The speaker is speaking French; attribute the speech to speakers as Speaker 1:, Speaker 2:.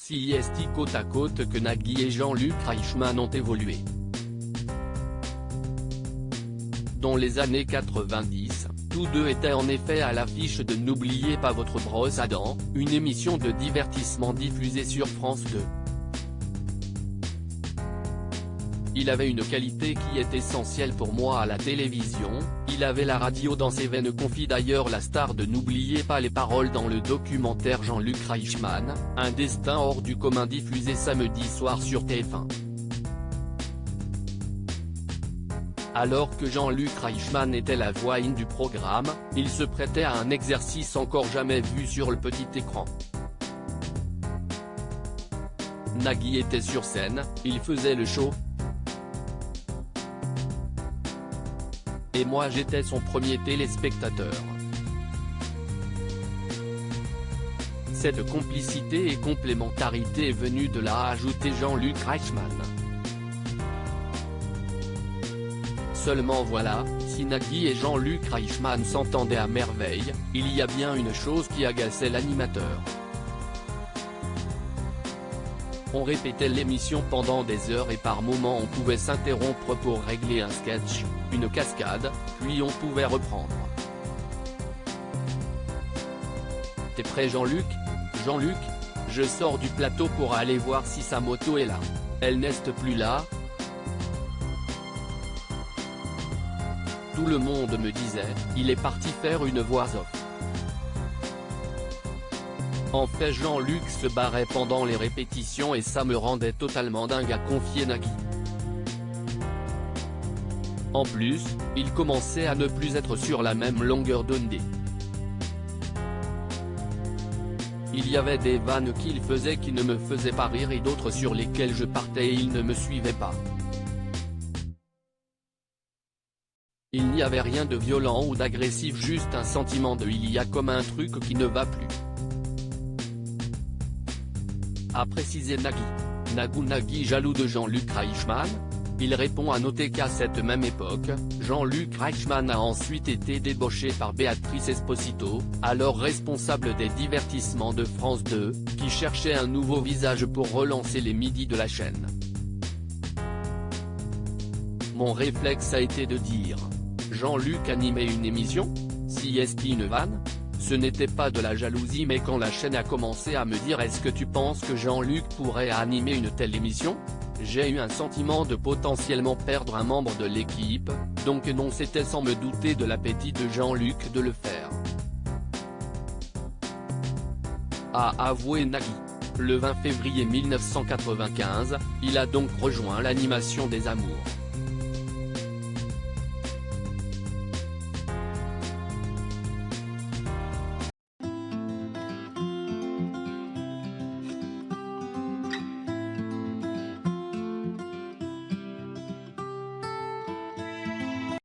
Speaker 1: si est côte à côte que Nagui et Jean-Luc Reichmann ont évolué. Dans les années 90, tous deux étaient en effet à l'affiche de N'oubliez pas votre brosse à dents, une émission de divertissement diffusée sur France 2. Il avait une qualité qui est essentielle pour moi à la télévision, il avait la radio dans ses veines, confie d'ailleurs la star de N'oubliez pas les paroles dans le documentaire Jean-Luc Reichmann, un destin hors du commun diffusé samedi soir sur TF1. Alors que Jean-Luc Reichmann était la voix in du programme, il se prêtait à un exercice encore jamais vu sur le petit écran. Nagui était sur scène, il faisait le show. Et moi j'étais son premier téléspectateur. Cette complicité et complémentarité est venue de là, a ajouté Jean-Luc Reichmann. Seulement voilà, si Nagui et Jean-Luc Reichmann s'entendaient à merveille, il y a bien une chose qui agaçait l'animateur. On répétait l'émission pendant des heures et par moments on pouvait s'interrompre pour régler un sketch, une cascade, puis on pouvait reprendre. T'es prêt Jean-Luc ? Jean-Luc, je sors du plateau pour aller voir si sa moto est là. Elle n'est plus là ? Tout le monde me disait, il est parti faire une voix off. En fait Jean-Luc se barrait pendant les répétitions et ça me rendait totalement dingue, a confié Nagui. En plus, il commençait à ne plus être sur la même longueur d'onde. Il y avait des vannes qu'il faisait qui ne me faisaient pas rire et d'autres sur lesquelles je partais et il ne me suivait pas. Il n'y avait rien de violent ou d'agressif, juste un sentiment de il y a comme un truc qui ne va plus. A précisé Nagui. Nagui jaloux de Jean-Luc Reichmann ? Il répond à noter qu'à cette même époque, Jean-Luc Reichmann a ensuite été débauché par Béatrice Esposito, alors responsable des divertissements de France 2, qui cherchait un nouveau visage pour relancer les midis de la chaîne. Mon réflexe a été de dire. Jean-Luc animait une émission ? Si est une vanne ? Ce n'était pas de la jalousie, mais quand la chaîne a commencé à me dire est-ce que tu penses que Jean-Luc pourrait animer une telle émission ? J'ai eu un sentiment de potentiellement perdre un membre de l'équipe, donc non, c'était sans me douter de l'appétit de Jean-Luc de le faire. A avoué Nagui. Le 20 février 1995, il a donc rejoint l'animation des Amours.